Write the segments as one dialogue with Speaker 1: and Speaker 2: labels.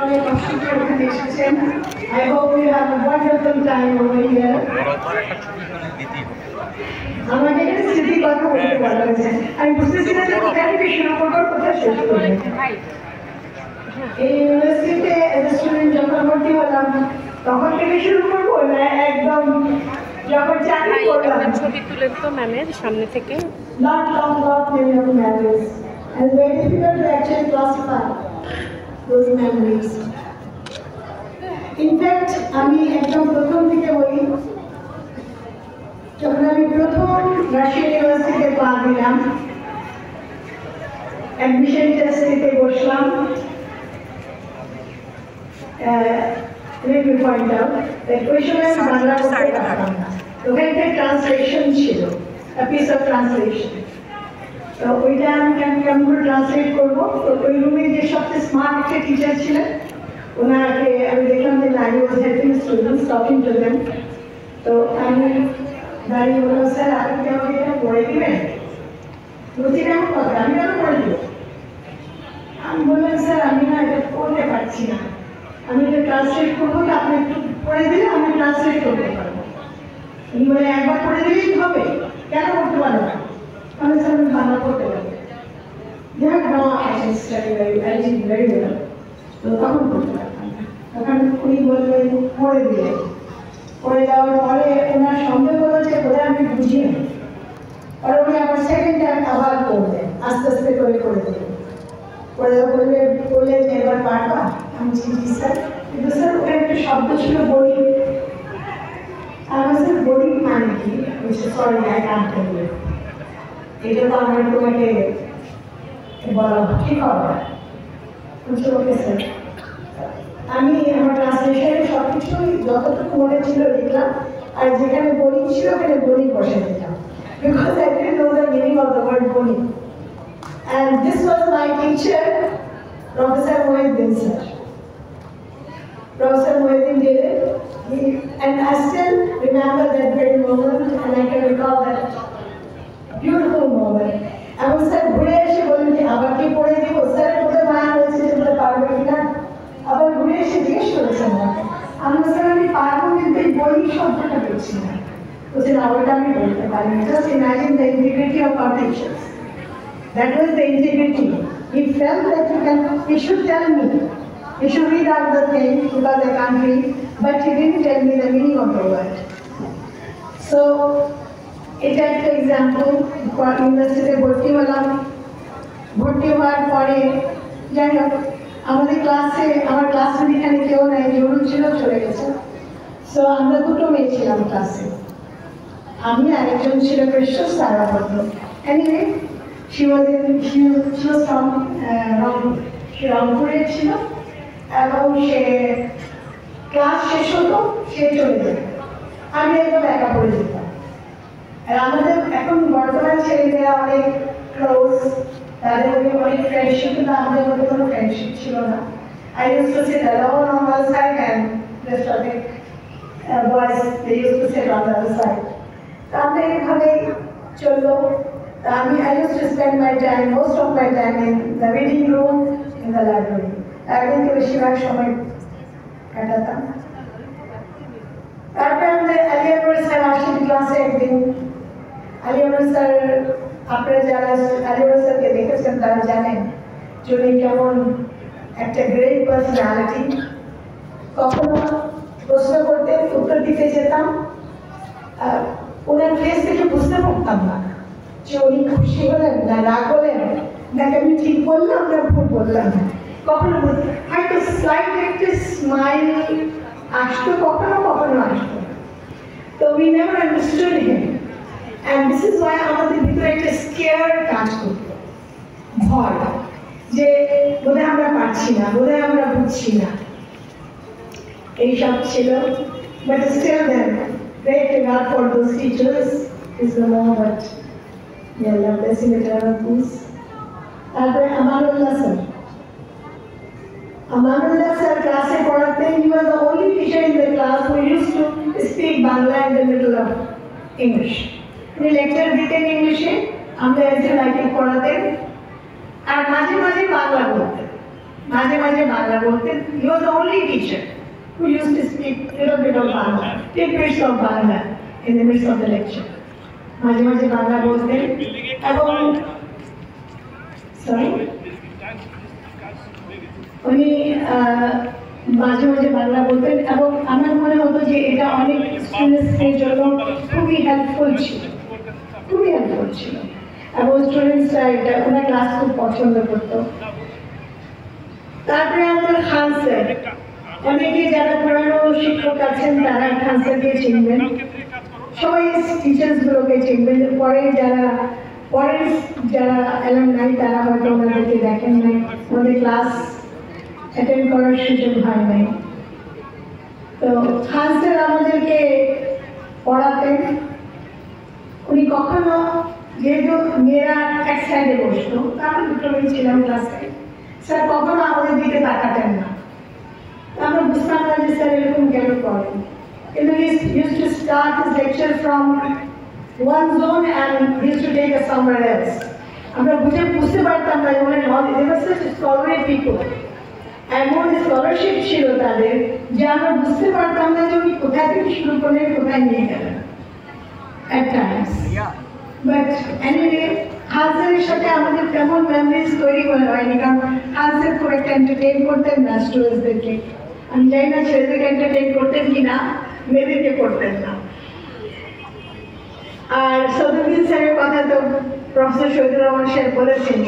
Speaker 1: অনেক কষ্ট করে এখানে এসেছেন। I hope you have a wonderful time over here. আমাকে এখানে স্মৃতির কথা বলতে বলা হয়েছে। আমি বুঝতেছিলাম যে কোথায় থেকে শুরু করবো, কোথায় শেষ করবো। এই ইউনিভার্সিটিতে স্টুডেন্ট যখন ভর্তি হলাম তখন থেকে শুরু করবো না একদম যখন চাকরি করলাম?
Speaker 2: ছবি তুলে তো ম্যামের সামনে থেকে।
Speaker 1: Not many of memories, and very difficult to actually classify those memories. In fact, আমি একদম প্রথম থেকে বলি, যখন আমি প্রথম রাশিয়া ইউনিভার্সিটিতে পা দিলাম, অ্যাডমিশন টেস্ট দিতে বসলাম। Let me point out that ওই সময় আমি বাংলা পড়তে পারতাম না, ওখানে একটা ট্রান্সলেশন ছিল, a piece of translation. তো ওইটা আমি কেমন করে ট্রান্সলেট করবো? তো ওই রুমে যে সবচেয়ে স্মার্ট একটা টিচার ছিলেন, ওনাকে আমি দেখলাম যে I was helping students, talking to them. তো আমি দাঁড়িয়ে বললাম, স্যার আপনি কি আমাকে এটা পড়ে দিবেন? বলছি কেমন কথা, আমি কেন পড়ে দেবো? আমি বললাম, স্যার আমি না এটা পড়তে পারছি না, আমি এটা ট্রান্সলেট করবো, তো আপনি একটু পড়ে দিলে আমি ট্রান্সলেট করতে পারবো। উনি বলে, একবার পড়ে দিলেই হবে, কেন করতে পারবো না? আমি স্যার আমি বাংলা পড়তে পারবো। যাই হোক, স্টাডি ভেরি ওয়েল। তো তখন করতে পারতাম না, তখন উনি বললেন পড়ে দিলেন। পড়ে যাওয়ার পরে ওনার সন্দেহ হলো যে ওরা আমি বুঝি না, আর উনি আবার সেকেন্ড টাইম আবার পড়লেন, আস্তে আস্তে করে করে দিলেন। পড়ে বললেন যে এবার পারবা? আমি জি স্যার। কিন্তু স্যার ওখানে একটা শব্দ ছিল বড়ি। আমার স্যার বড়ি মানে কি? Sorry I can't tell you, এটা তো আমার তোমাকে বলা ঠিক হবে। Okay sir. আমি আমার ট্রান্সলেশনে সব কিছুই যতটুকু মনে ছিল লিখলাম, আর যেখানে বড়ি ছিল ওখানে বড়ি বসে দিতাম, because I didn't know the meaning of the word bori. And this was my teacher, Professor Mohiuddin sir. Professor Mohiuddin did it, and I still remember that very moment, and I can recall that beautiful moment. এবং sir ঘুরে এসে বললেন যে আবার কি পড়ে দিব? Sir কোথায় মায়া হয়েছে যে বলে পারবে কিনা? আবার ঘুরে এসে জিজ্ঞেস করেছেন আমাকে। আমি স্যার আমি পারবো, কিন্তু এই বই শব্দটা বলছি না। বলছেন ওইটা আমি বলতে পারি। Just imagine the integrity of our teachers. That was the integrity. He felt that he should tell me, he should read out the thing because I can't read, but he didn't tell me the meaning of the word. So, এটা একটা example. ইউনিভার্সিটিতে ভর্তি হলাম, ভর্তি হওয়ার পরে যাই হোক আমাদের ক্লাসে, আমার ক্লাসমেট এখানে কেউ নাই, জরুরি ছিল চলে গেছে। সো আমরা দুটো মেয়ে ছিলাম ক্লাসে, আমি আরেকজন ছিল Krishna Sarabhadra. Anyway she was from রংপুরে ছিল, এবং সে ক্লাস শেষ হতো, সে চলে যেত, আমি একদম একা পড়ে যেতাম। আর আমাদের এখন বর্তমান ছেলেমেয়েরা অনেক ক্লোজ, তাদের মধ্যে অনেক ফ্রেন্ডশিপ, কিন্তু আমাদের মধ্যে কোনো ফ্রেন্ডশিপ ছিল না। I used to sit alone on one side and rest of the boys they used to sit on the other side. তো আমরা এইভাবেই চললো। I used to spend my time, most of my time in the reading room, in the library. লাইব্রেরিতে বেশিরভাগ সময় কাটাতাম। তারপরে আমাদের আলী আকবর স্যার আসেন ক্লাসে একদিন। আলী আকবর স্যার, আপনারা যারা আলী আকবর স্যারকে দেখেছেন তারা জানেন যে উনি কেমন একটা গ্রেট পার্সোনালিটি। কখনো প্রশ্ন করতে উত্তর দিতে যেতাম, ওনার ফেস থেকে বুঝতে পারতাম না যে উনি খুশি হলেন না রাগ হলেন, নাকি আমি ঠিক বললাম না ভুল বললাম। কখনো হয়তো স্লাইট একটা স্মাইল আসতো, কখনো কখনো আসতো। তো we never understood him, and this is Y আমাদের ভিতরে একটা স্কেয়ার কাজ করতো, ভয়, যে বোধহয় আমরা পারছি না, বোধহয় আমরা বুঝছি না, এইসব ছিল। But still then great regard for those teachers is the more, but may Allah bless him eternal peace. তারপরে আমানুল্লাহ স্যার, আমানুল্লাহ স্যার ক্লাসে পড়াতেন। He was the only teacher in the class who used to speak Bangla in the middle of English. উনি lecture দিতেন ইংলিশে, আমরা এসে লাইকে পড়াতেন, আর মাঝে মাঝে বাংলা বলতেন। মাঝে মাঝে বাংলা বলতেন। He was the only teacher who used to speak little bit of Bangla, 10 minutes of Bangla in the midst of the lecture. মাঝে মাঝে বাংলা বলতেন এবং উনি মাঝে মাঝে বাংলা বলতেন এবং আমার মনে হতো যে এটা অনেক স্টুডেন্টসদের জন্য খুবই হেল্পফুল ছিল, খুবই হেল্পফুল ছিল এবং স্টুডেন্টসরা এটা ওনার ক্লাস খুব পছন্দ করতো। তারপরে আমাদের খান স্যার, অনেকে যারা পুরানো শিক্ষক আছেন তারা খান স্যারকে চিনবেন, সবাই টিচার্স গুলোকে চিনবেন। পরের যারা অ্যালামনাই তারা হয়তো ওনাদেরকে দেখেন নাই, ওনাদের ক্লাস অ্যাটেন্ড করার সুযোগ হয় নাই। তো খান স্যার আমাদেরকে পড়াতেন। উনি কখনো, যেহেতু মেয়েরা এক সাইডে বসতো, আমরা দুটো মেয়ে ছিলাম ক্লাসে, স্যার কখনো আমাদের দিকে তাকাতেন না। আমরা বুঝতাম না যে স্যার এরকম কেন করেন। কিন্তু he used to start his lecture from one zone and he used to take us somewhere else. আমরা বুঝতে পারতাম না, they were such scholarly people, এমন স্কলারশিপ ছিল তাদের যে আমরা বুঝতে পারতাম না যে উনি কোথায় থেকে শুরু করলেন, কোথায় নিয়ে গেলেন at times. But anyway, হাসের সাথে আমাদের তেমন মেমোরিজ তৈরি হয়নি, কারণ হাসের খুব একটা এন্টারটেইন করতেন না স্টুডেন্টসদেরকে। আমি জানি না ছেলেদেরকে এন্টারটেইন করতেন কিনা, মেয়েদেরকে করতেন না। আর সদরুদ্দিন স্যারের কথা তো প্রফেসর শহীদুর রহমান স্যার বলেছেন।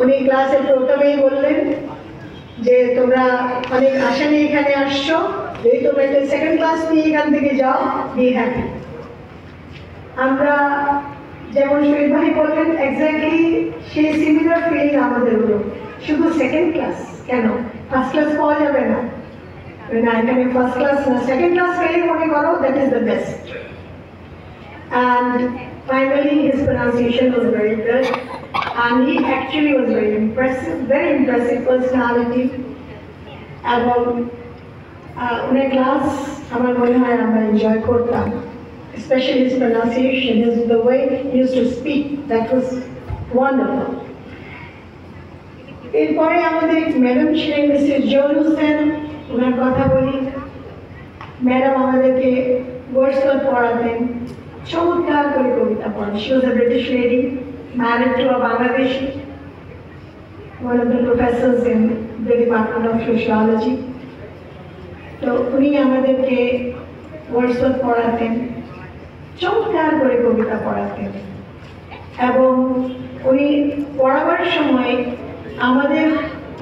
Speaker 1: উনি ক্লাসে প্রথমেই বললেন যে তোমরা অনেক আশা নিয়ে এখানে আসছো, যদি তোমরা একটা সেকেন্ড ক্লাস নিয়ে এখান থেকে যাও, বি হ্যাপি। আমরা যেমন শহীদ ভাই বললেন, এক্স্যাক্টলি সেই সিমিলার ফিলিং আমাদের হলো। শুধু সেকেন্ড ক্লাস কেন, ফার্স্ট ক্লাস পাওয়া যাবে না? না, এখানে ফার্স্ট ক্লাস না, সেকেন্ড ক্লাস পেলে মনে করো that is the best. And finally his pronunciation was very good and he actually was very impressive personality. এবং উনার ক্লাস আমার মনে হয় আমরা এনজয় করতাম, especially his pronunciation, the way he used to speak, that was wonderful. এরপরে আমাদের madam ছিলেন মিস্টার জোন হোসেন, ওনার কথা বলি। ম্যাডাম আমাদেরকে ওয়ার্ডসওয়ার্থ পড়াতেন, চমৎকার করে কবিতা পড়েন। She was a British lady, married to a Bangladeshi, one of the professors in the Department of Sociology. তো উনি আমাদেরকে ওয়ার্ডসওয়ার্থ পড়াতেন, চমৎকার করে কবিতা পড়াতেন এবং উনি পড়াবার সময়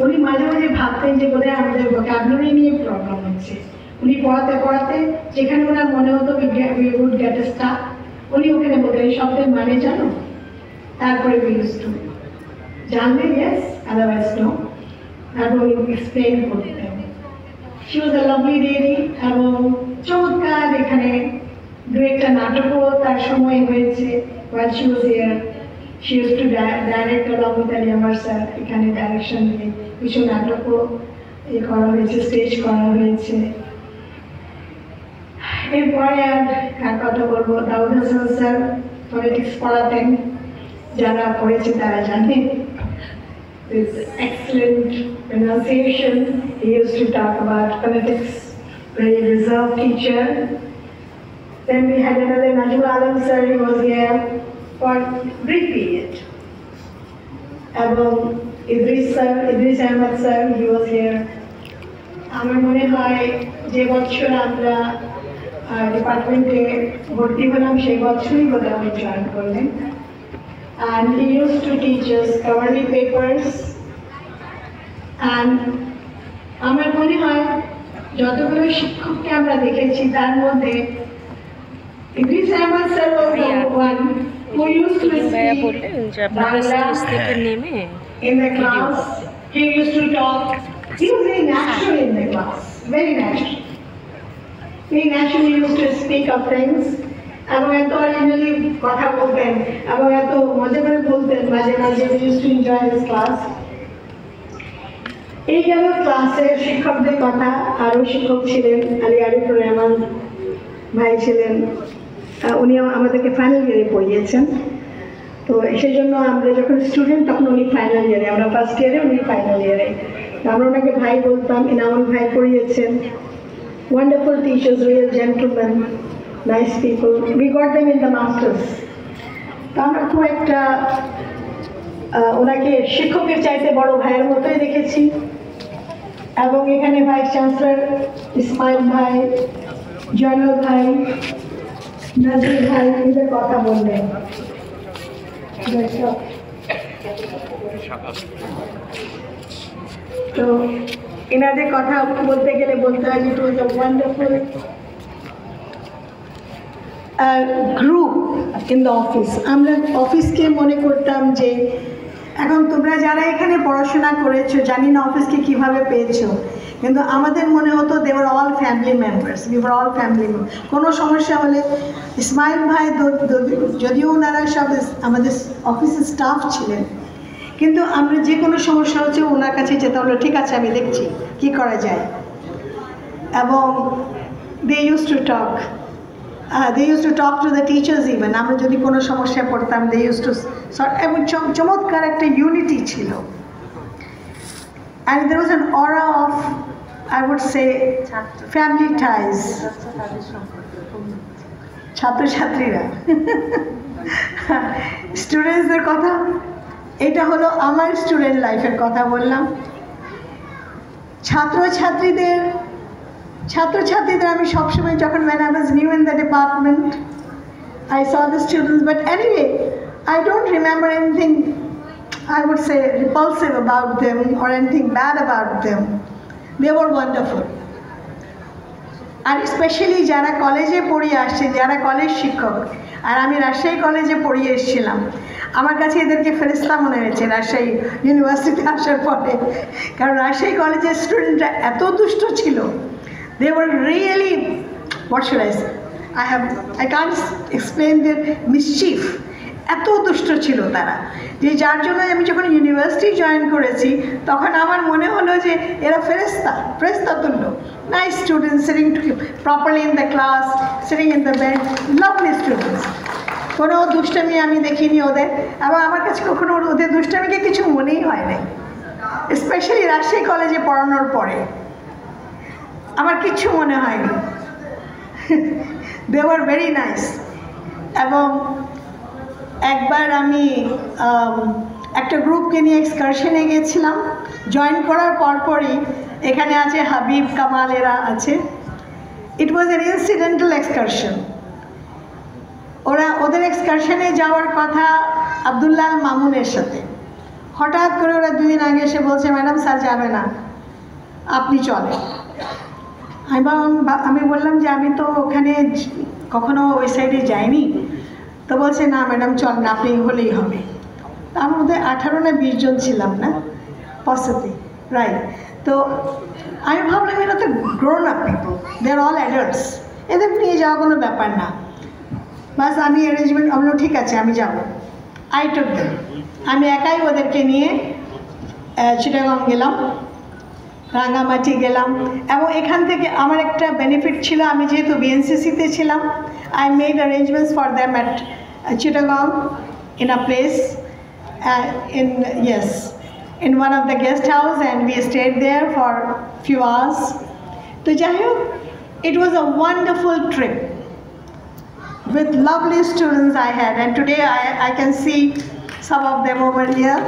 Speaker 1: উনি মাঝে মাঝে ভাবতেন যে বোধহয় আমাদের ভোকাবুলারি নিয়ে প্রবলেম হচ্ছে। উনি পড়াতে পড়াতে যেখানে ওনার মনে হতো we would get a stuck, উনি ওখানে বলতেন এই শব্দের মানে জানো, তারপরে we used to জানলে yes, otherwise no, তারপর উনি এক্সপ্লেন করতেন। She was a lovely lady এবং চমৎকার এখানে দু একটা নাটকও তার সময় হয়েছে। while she was here she used to direct along with Ali Amar sir, এখানে ডাইরেকশন দিয়ে কিছু নাটকও করা হয়েছে, স্টেজ করা হয়েছে। এরপরে আর কথা বলবো, দাউদ হাসান স্যার পলিটিক্স পড়াতেন, যারা পড়েছে তারা জানে। With excellent pronunciation, he used to talk about politics, very reserved teacher. Then we had another Najmul Alam sir, he was here for brief period. এবং Idris Ahmed sir, he was here. আমার মনে হয় যে বছর আমরা ডিপার্টমেন্টে ভর্তি হলাম সেই বছরই বোধহয় আমি জয়েন করলেন। And he used to teach us scholarly papers. And আমার মনে হয় যতগুলো শিক্ষককে আমরা দেখেছি তার মধ্যে Idris Ahmed sir was the one who used to speak Bangla in the class. He used to talk. He was very natural in the class, very natural. He naturally used to speak of things. এবং এত originally কথা বলতেন এবং এত মজা করে বলতেন, মাঝে মাঝে we used to enjoy his class. এই গেল ক্লাসের শিক্ষকদের কথা। আরও শিক্ষক ছিলেন, আলী আরিফুর রহমান ভাই ছিলেন, উনি আমাদেরকে ফাইনাল ইয়ারে পড়িয়েছেন। তো সেই জন্য আমরা যখন স্টুডেন্ট তখন উনি ফাইনাল ইয়ারে, আমরা ফার্স্ট ইয়ারে, উনি ফাইনাল ইয়ারে। আমরা ওনাকে ভাই বলতাম, ইনামুল ভাই পড়িয়েছেন। Wonderful teachers, real gentlemen, nice people. We got them in the masters. তো আমরা খুব একটা ওনাকে শিক্ষকের চাইতে বড় ভাইয়ের মতোই দেখেছি। এবং এখানে ভাইস চ্যান্সেলর ইসমাইল ভাই, জয়নাল ভাই, নাজির ভাই এদের কথা বললেন। তো এনাদের কথা বলতে গেলে বলতে হয় it was a wonderful group in the office. আমরা অফিসকে মনে করতাম যে এখন তোমরা যারা এখানে পড়াশোনা করেছো, জানি না অফিসকে কীভাবে পেয়েছো, কিন্তু আমাদের মনে হতো they were all family members, we were all family member. কোনো সমস্যা হলে ইসমাইল ভাই, যদিও ওনারা সব আমাদের অফিসের স্টাফ ছিলেন, কিন্তু আমরা যে কোনো সমস্যা হচ্ছে ওনার কাছে যেতে হলো, ঠিক আছে আমি দেখছি কী করা যায়। এবং they use to talk, they used to talk to the teachers even. আমরা যদি কোনো সমস্যায় পড়তাম, they used to এবং চমৎকার একটা ইউনিটি ছিল। And there was an aura of, I would say, family ties. ছাত্রছাত্রীরা স্টুডেন্টসদের কথা, এটা হলো আমার স্টুডেন্ট লাইফের কথা বললাম। ছাত্রছাত্রীদের আমি সবসময় যখন when I was new in the department, I saw the students, but anyway, I don't remember anything, I would say, repulsive about them or anything bad about them. They were wonderful. আর specially যারা কলেজে পড়িয়ে আসছে, যারা college শিক্ষক, আর আমি রাজশাহী কলেজে পড়িয়ে এসেছিলাম, আমার কাছে এদেরকে ফেরেশতা মনে হয়েছে রাজশাহী ইউনিভার্সিটিতে আসার পরে। কারণ রাজশাহী কলেজের স্টুডেন্টরা এত দুষ্ট ছিল, they were really, what should I say, I can't explain their mischief. এত দুষ্ট ছিল তারা, যে যার জন্য আমি যখন ইউনিভার্সিটি জয়েন করেছি তখন আমার মনে হলো যে এরা ফেরেশতা তুল্য। Nice students, sitting properly in the class, sitting in the bench, lovely students. কোনো দুষ্টামি আমি দেখিনি ওদের, এবং আমার কাছে কখনো ওদের দুষ্টামিকে কিছু মনেই হয় নাই, স্পেশালি রাজশাহী কলেজে পড়ানোর পরে আমার কিচ্ছু মনে হয়নি। They were very nice. এবং একবার আমি একটা গ্রুপকে নিয়ে এক্সকারশনে গিয়েছিলাম, জয়েন করার পরপরই এখানে আছে হাবিব, কামাল, এরা আছে। It was an incidental excursion. ওদের এক্সকারশনে যাওয়ার কথা আবদুল্লাহ মামুনের সাথে। হঠাৎ করে ওরা 2 দিন আগে এসে বলছে, ম্যাডাম স্যার যাবে না, আপনি চলেন। আমি বললাম যে আমি তো ওখানে কখনো ওই সাইডে যাইনি। তো বলছে না ম্যাডাম চল না, আপনি হলেই হবে। তার মধ্যে 18 না 20 জন ছিলাম না, পসিবলি, রাইট। তো আমি ভাবলাম এরা তো গ্রোন আপ পিপল, দে আর অল অ্যাডাল্টস, এদের নিয়ে যাওয়া কোনো ব্যাপার না। বাস আমি অ্যারেঞ্জমেন্ট বললাম ঠিক আছে আমি যাব। আই টুক দেম, আমি একাই ওদেরকে নিয়ে চিটাগং গেলাম, রাঙ্গামাটি গেলাম। এবং এখান থেকে আমার একটা বেনিফিট ছিল, আমি যেহেতু বিএনসিসিতে ছিলাম, I made arrangements for them at Chittagong in a place, in one of the guest house, and we stayed there for few hours. So Jayok, it was a wonderful trip with lovely students I had, and today I can see some of them over here.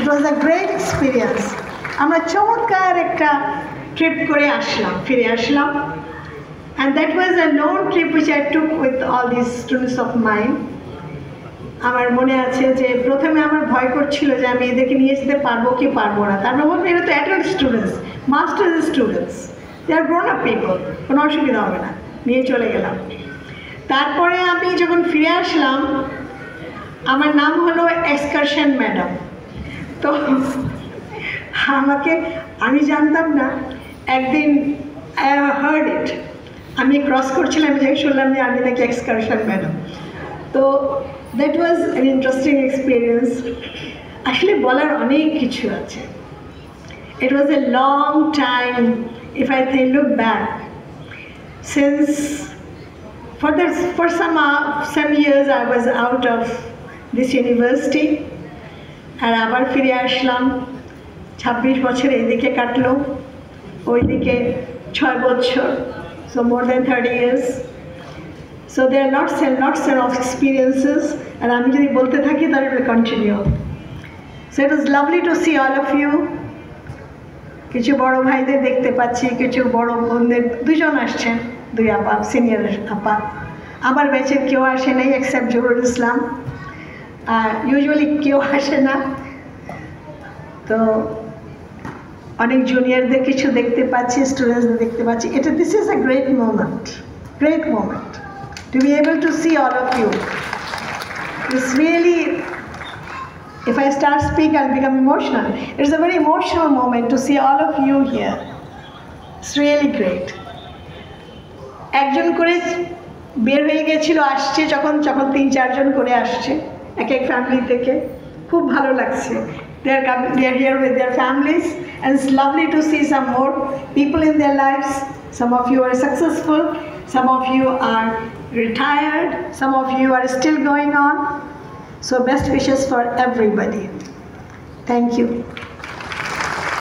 Speaker 1: It was a great experience. আমরা চমৎকার একটা trip করে ফিরে আসলাম। And that was a lone trip which I took with all these students of mine. আমার মনে আছে যে প্রথমে আমার ভয় করছিল যে আমি এদেরকে নিয়ে যেতে পারবো কি পারবো না। তারপর বলবো এরা তো adult students, masters students, they are grown up people, কোনো অসুবিধা হবে না, নিয়ে চলে গেলাম। তারপরে আমি যখন ফিরে আসলাম, আমার নাম হলো এক্সকারশন ম্যাডাম। তো আমি জানতাম না, একদিন আই হার্ড ইট, আমি ক্রস করছিলাম, যাই শুনলাম যে আমি নাকি এক্সকারশন ম্যাডাম। তো that was an interesting experience. আসলে বলার অনেক কিছু আছে। It was a long time, if I look back, since for some years I was out of this university, আর আবার ফিরে আসলাম। 26 বছর এইদিকে কাটলো, ওইদিকে 6 বছর, so more than 30 years. So there are lots and lots of experiences, and আমি যদি বলতে থাকি তাহলে it will continue. So it was lovely to see all of you. কিছু বড় ভাইদের দেখতে পাচ্ছি, কিছু বড় বোনদের, দুজন আসছেন, দুই আপা, সিনিয়র আপা। আমার ব্যাচের কেউ আসে নাই এক্সেপ্ট জহুরুল ইসলাম, আর ইউজুয়ালি কেউ আসে না। তো অনেক জুনিয়রদের কিছু দেখতে পাচ্ছি, স্টুডেন্টসদের দেখতে পাচ্ছি। এটা this is a great moment to be able to see all of you. It's really, if I start speaking, I'll become emotional. It's a very emotional moment to see all of you here. It's really great. একজন করে বের হয়ে গেছিল, আসছে যখন 3-4 জন করে আসছে এক এক ফ্যামিলি থেকে, খুব ভালো লাগছে। They are here with their families, and it's lovely to see some more people in their lives. Some of you are successful, some of you are retired, some of you are still going on. So best wishes for everybody. Thank you.